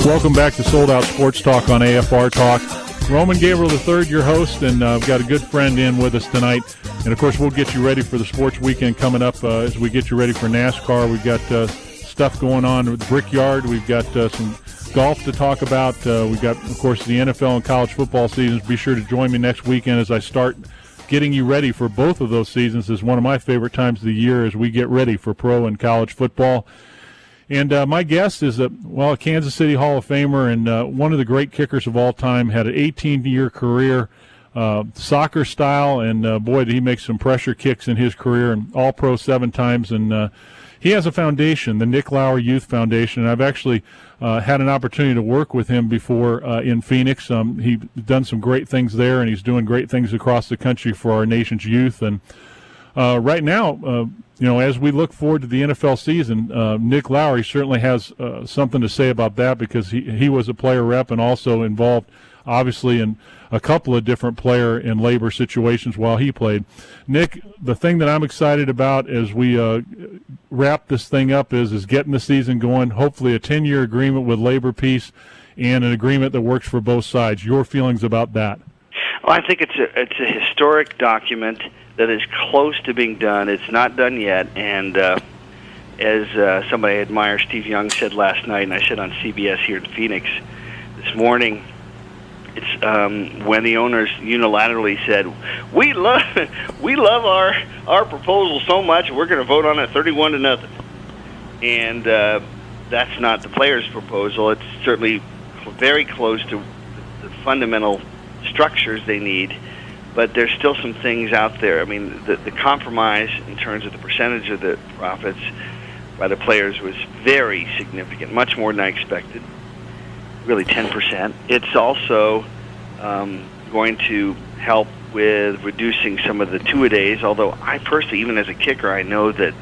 Welcome back to Sold Out Sports Talk on AFR Talk. Roman Gabriel III, your host, and I've got a good friend in with us tonight. And, of course, we'll get you ready for the sports weekend coming up as we get you ready for NASCAR. We've got stuff going on with Brickyard. We've got some golf to talk about. We've got, of course, the NFL and college football seasons. Be sure to join me next weekend as I start getting you ready for both of those seasons. Is one of my favorite times of the year as we get ready for pro and college football. And my guest is a Kansas City Hall of Famer and one of the great kickers of all time. Had an 18-year career, soccer style, and boy, did he make some pressure kicks in his career, and All-Pro 7 times. And he has a foundation, the Nick Lowery Youth Foundation, and I've actually had an opportunity to work with him before in Phoenix. He's done some great things there, and he's doing great things across the country for our nation's youth. And right now, as we look forward to the NFL season, Nick Lowery certainly has something to say about that because he was a player rep and also involved, obviously, in a couple of different player and labor situations while he played. Nick, the thing that I'm excited about as we wrap this thing up is getting the season going, hopefully a 10-year agreement with labor peace and an agreement that works for both sides. Your feelings about that? Well, I think it's a historic document that is close to being done. It's not done yet, and as somebody I admire, Steve Young, said last night, and I said on CBS here in Phoenix this morning, it's when the owners unilaterally said, we love our proposal so much, we're going to vote on it 31-0. And that's not the players' proposal. It's certainly very close to the fundamental structures they need, but there's still some things out there. I mean, the compromise in terms of the percentage of the profits by the players was very significant, much more than I expected, really 10%. It's also going to help with reducing some of the two-a-days, although I personally, even as a kicker, I know that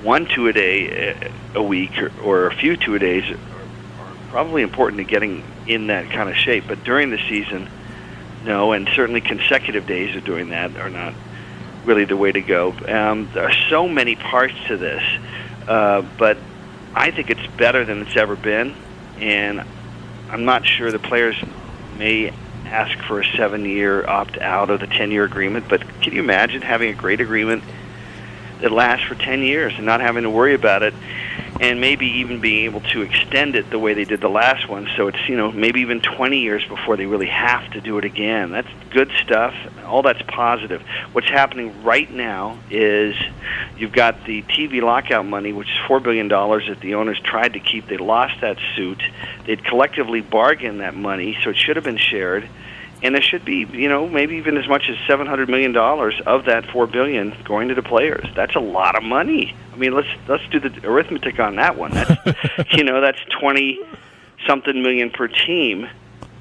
one two-a-day a week or a few two-a-days are probably important to getting in that kind of shape. But during the season, no, and certainly consecutive days of doing that are not really the way to go. There are so many parts to this, but I think it's better than it's ever been, and I'm not sure the players may ask for a 7-year opt-out of the 10-year agreement, but can you imagine having a great agreement that lasts for 10 years and not having to worry about it, and maybe even being able to extend it the way they did the last one, so it's, maybe even 20 years before they really have to do it again. That's good stuff. All that's positive. What's happening right now is you've got the TV lockout money, which is $4 billion that the owners tried to keep. They lost that suit. They'd collectively bargained that money, so it should have been shared. And there should be, maybe even as much as $700 million of that $4 billion going to the players. That's a lot of money. I mean, let's do the arithmetic on that one. That's that's 20-something million per team.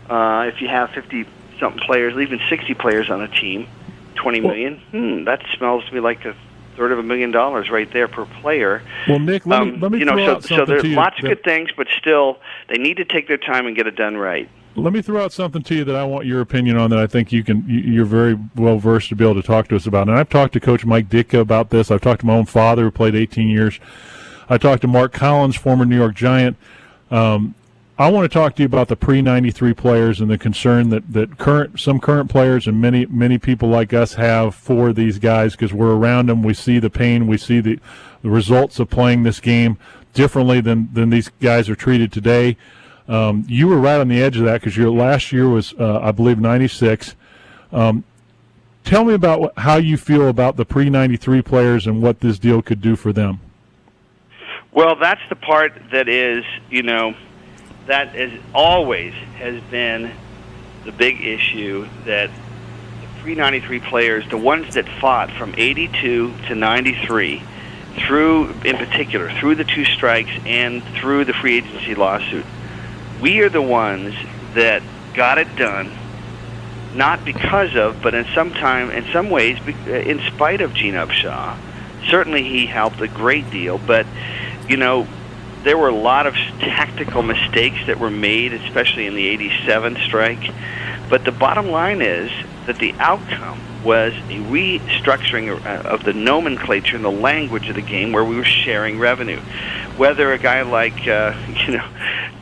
If you have 50-something players, even 60 players on a team, 20 million. That smells to me like a third of $1 million right there per player. Well, Nick, let me throw out something so there's to you. Lots of good things, but still, they need to take their time and get it done right. Let me throw out something to you that I want your opinion on that I think you're very well versed to be able to talk to us about. And I've talked to Coach Mike Ditka about this. I've talked to my own father who played 18 years. I talked to Mark Collins, former New York Giant. I want to talk to you about the pre-93 players and the concern that some current players and many people like us have for these guys because we're around them. We see the pain. We see the results of playing this game differently than these guys are treated today. You were right on the edge of that because your last year was, I believe, 96. Tell me about how you feel about the pre-93 players and what this deal could do for them. Well, that's the part that is, that is always has been the big issue, that the pre-93 players, the ones that fought from 82 to 93, in particular, through the two strikes and through the free agency lawsuit, we are the ones that got it done, not because of, but in some ways, in spite of Gene Upshaw. Certainly he helped a great deal, but, there were a lot of tactical mistakes that were made, especially in the 87 strike. But the bottom line is that the outcome was a restructuring of the nomenclature and the language of the game where we were sharing revenue. Whether a guy like,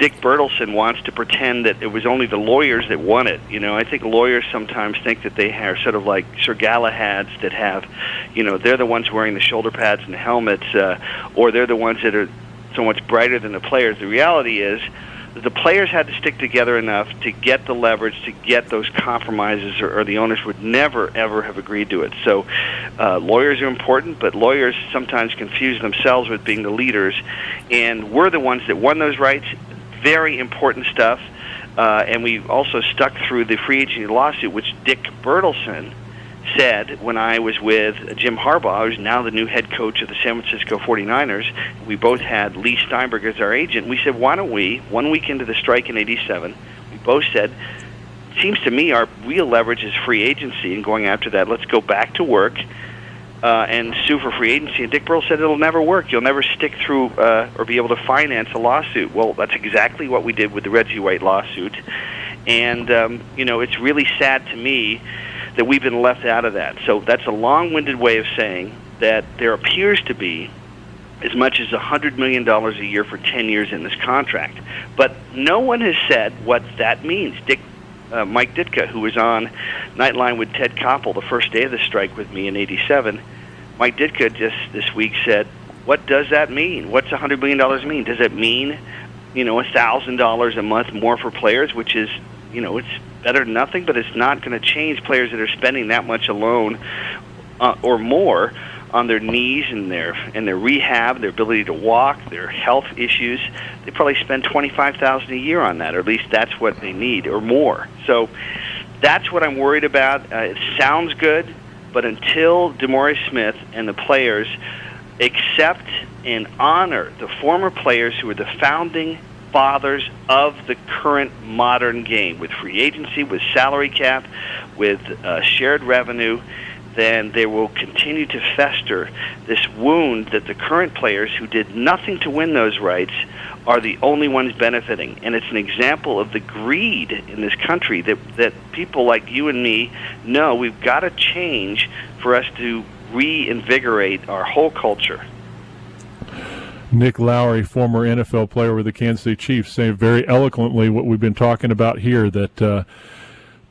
Dick Bertelsen wants to pretend that it was only the lawyers that won it. I think lawyers sometimes think that they are sort of like Sir Galahads that have, they're the ones wearing the shoulder pads and the helmets, or they're the ones that are so much brighter than the players. The reality is that the players had to stick together enough to get the leverage, to get those compromises, or the owners would never, ever have agreed to it. So lawyers are important, but lawyers sometimes confuse themselves with being the leaders, and we're the ones that won those rights. Very important stuff, and we also stuck through the free agency lawsuit, which Dick Bertelsen said when I was with Jim Harbaugh, who's now the new head coach of the San Francisco 49ers. We both had Lee Steinberg as our agent. We said, why don't we, 1 week into the strike in '87, we both said, it seems to me our real leverage is free agency and going after that. Let's go back to work and sue for free agency. And Dick Bertelsen said, it'll never work. You'll never stick through or be able to finance a lawsuit. Well, that's exactly what we did with the Reggie White lawsuit. And, it's really sad to me that we've been left out of that. So that's a long-winded way of saying that there appears to be as much as $100 million a year for 10 years in this contract. But no one has said what that means. Mike Ditka, who was on Nightline with Ted Koppel the first day of the strike with me in '87, Mike Ditka just this week said, what does that mean? What's $100 million mean? Does it mean, $1,000 a month more for players, which is, it's better than nothing, but it's not going to change players that are spending that much alone or more on their knees and their rehab, their ability to walk, their health issues. They probably spend $25,000 a year on that, or at least that's what they need, or more. So that's what I'm worried about. It sounds good, but until DeMaurice Smith and the players accept and honor the former players who are the founding fathers of the current modern game, with free agency, with salary cap, with shared revenue, then they will continue to fester this wound that the current players who did nothing to win those rights are the only ones benefiting. And it's an example of the greed in this country that people like you and me know we've got to change for us to reinvigorate our whole culture. Nick Lowery, former NFL player with the Kansas City Chiefs, saying very eloquently what we've been talking about here, that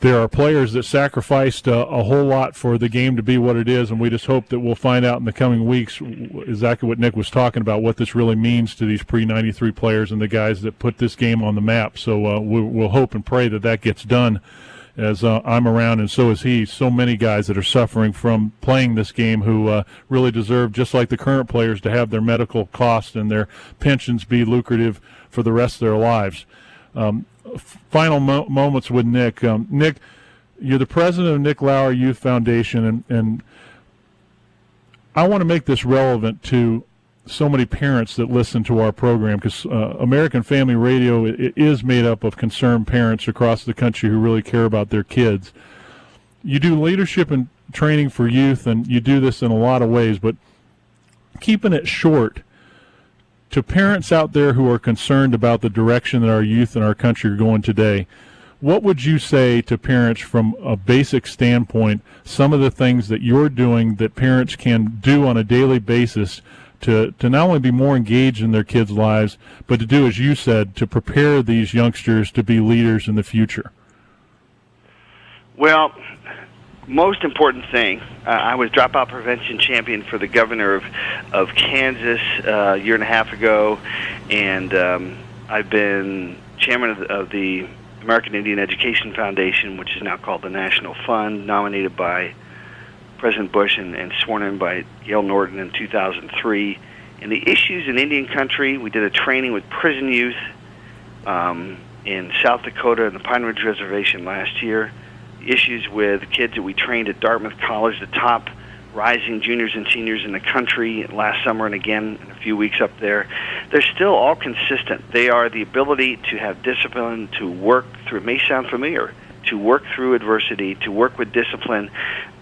there are players that sacrificed a whole lot for the game to be what it is, and we just hope that we'll find out in the coming weeks exactly what Nick was talking about, what this really means to these pre-'93 players and the guys that put this game on the map. So we'll hope and pray that gets done as I'm around, and so is he. So many guys that are suffering from playing this game who really deserve, just like the current players, to have their medical costs and their pensions be lucrative for the rest of their lives. Final moments with Nick. Nick, you're the president of Nick Lowery Youth Foundation, and I want to make this relevant to so many parents that listen to our program, because American Family Radio is made up of concerned parents across the country who really care about their kids. You do leadership and training for youth, and you do this in a lot of ways, but keeping it short, to parents out there who are concerned about the direction that our youth and our country are going today, what would you say to parents from a basic standpoint, some of the things that you're doing that parents can do on a daily basis to not only be more engaged in their kids' lives, but to do, as you said, to prepare these youngsters to be leaders in the future? Well, most important thing, I was dropout prevention champion for the governor of Kansas a year and a half ago, and I've been chairman of the American Indian Education Foundation, which is now called the National Fund, nominated by President Bush and sworn in by Gail Norton in 2003. And the issues in Indian country, we did a training with prison youth in South Dakota and the Pine Ridge Reservation last year. Issues with kids that we trained at Dartmouth College, the top rising juniors and seniors in the country last summer and again in a few weeks up there. They're still all consistent. They are the ability to have discipline, to work through, it may sound familiar, to work through adversity, to work with discipline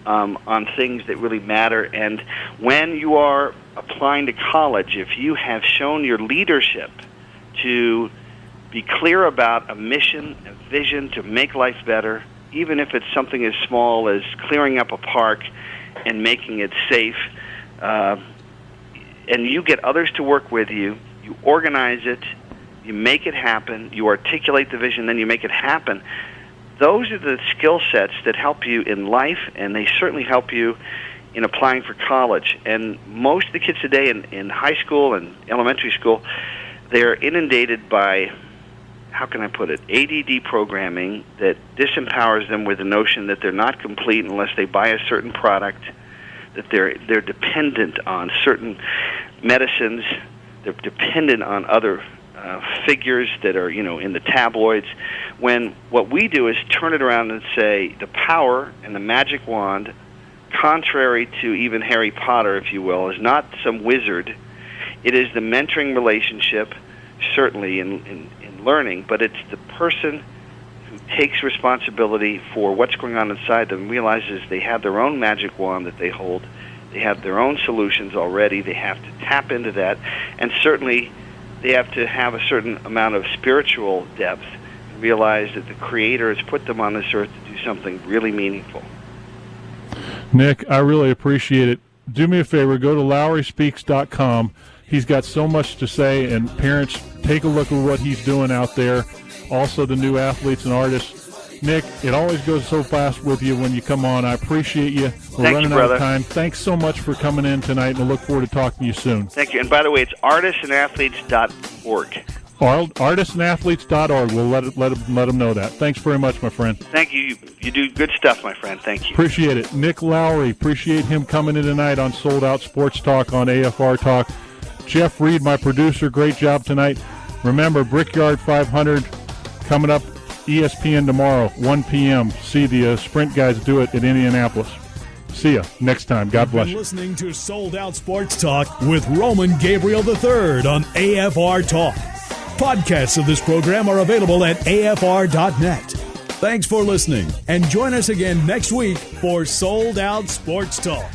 on things that really matter. And when you are applying to college, if you have shown your leadership to be clear about a mission, a vision to make life better, even if it's something as small as clearing up a park and making it safe, and you get others to work with you, you organize it, you make it happen, you articulate the vision, then you make it happen. Those are the skill sets that help you in life, and they certainly help you in applying for college. And most of the kids today in high school and elementary school, they're inundated by, how can I put it, ADD programming that disempowers them with the notion that they're not complete unless they buy a certain product, that they're dependent on certain medicines, they're dependent on other figures that are, in the tabloids, when what we do is turn it around and say the power and the magic wand, contrary to even Harry Potter, if you will, is not some wizard. It is the mentoring relationship, certainly in learning, but it's the person who takes responsibility for what's going on inside them, realizes they have their own magic wand that they hold, they have their own solutions already, they have to tap into that, and certainly they have to have a certain amount of spiritual depth and realize that the Creator has put them on this earth to do something really meaningful. Nick, I really appreciate it. Do me a favor, go to LowerySpeaks.com. He's got so much to say, and parents, take a look at what he's doing out there. Also, the new athletes and artists. Nick, it always goes so fast with you when you come on. I appreciate you. We're running out of time. Thanks so much for coming in tonight, and I look forward to talking to you soon. Thank you. And by the way, it's artistandathletes.org. Artistandathletes.org. We'll let them know that. Thanks very much, my friend. Thank you. You do good stuff, my friend. Thank you. Appreciate it. Nick Lowery, appreciate him coming in tonight on Sold Out Sports Talk on AFR Talk. Jeff Reed, my producer, great job tonight. Remember, Brickyard 500 coming up, ESPN tomorrow, 1 p.m. See the Sprint guys do it in Indianapolis. See ya next time. God bless you. Listening to Sold Out Sports Talk with Roman Gabriel III on AFR Talk. Podcasts of this program are available at afr.net. Thanks for listening, and join us again next week for Sold Out Sports Talk.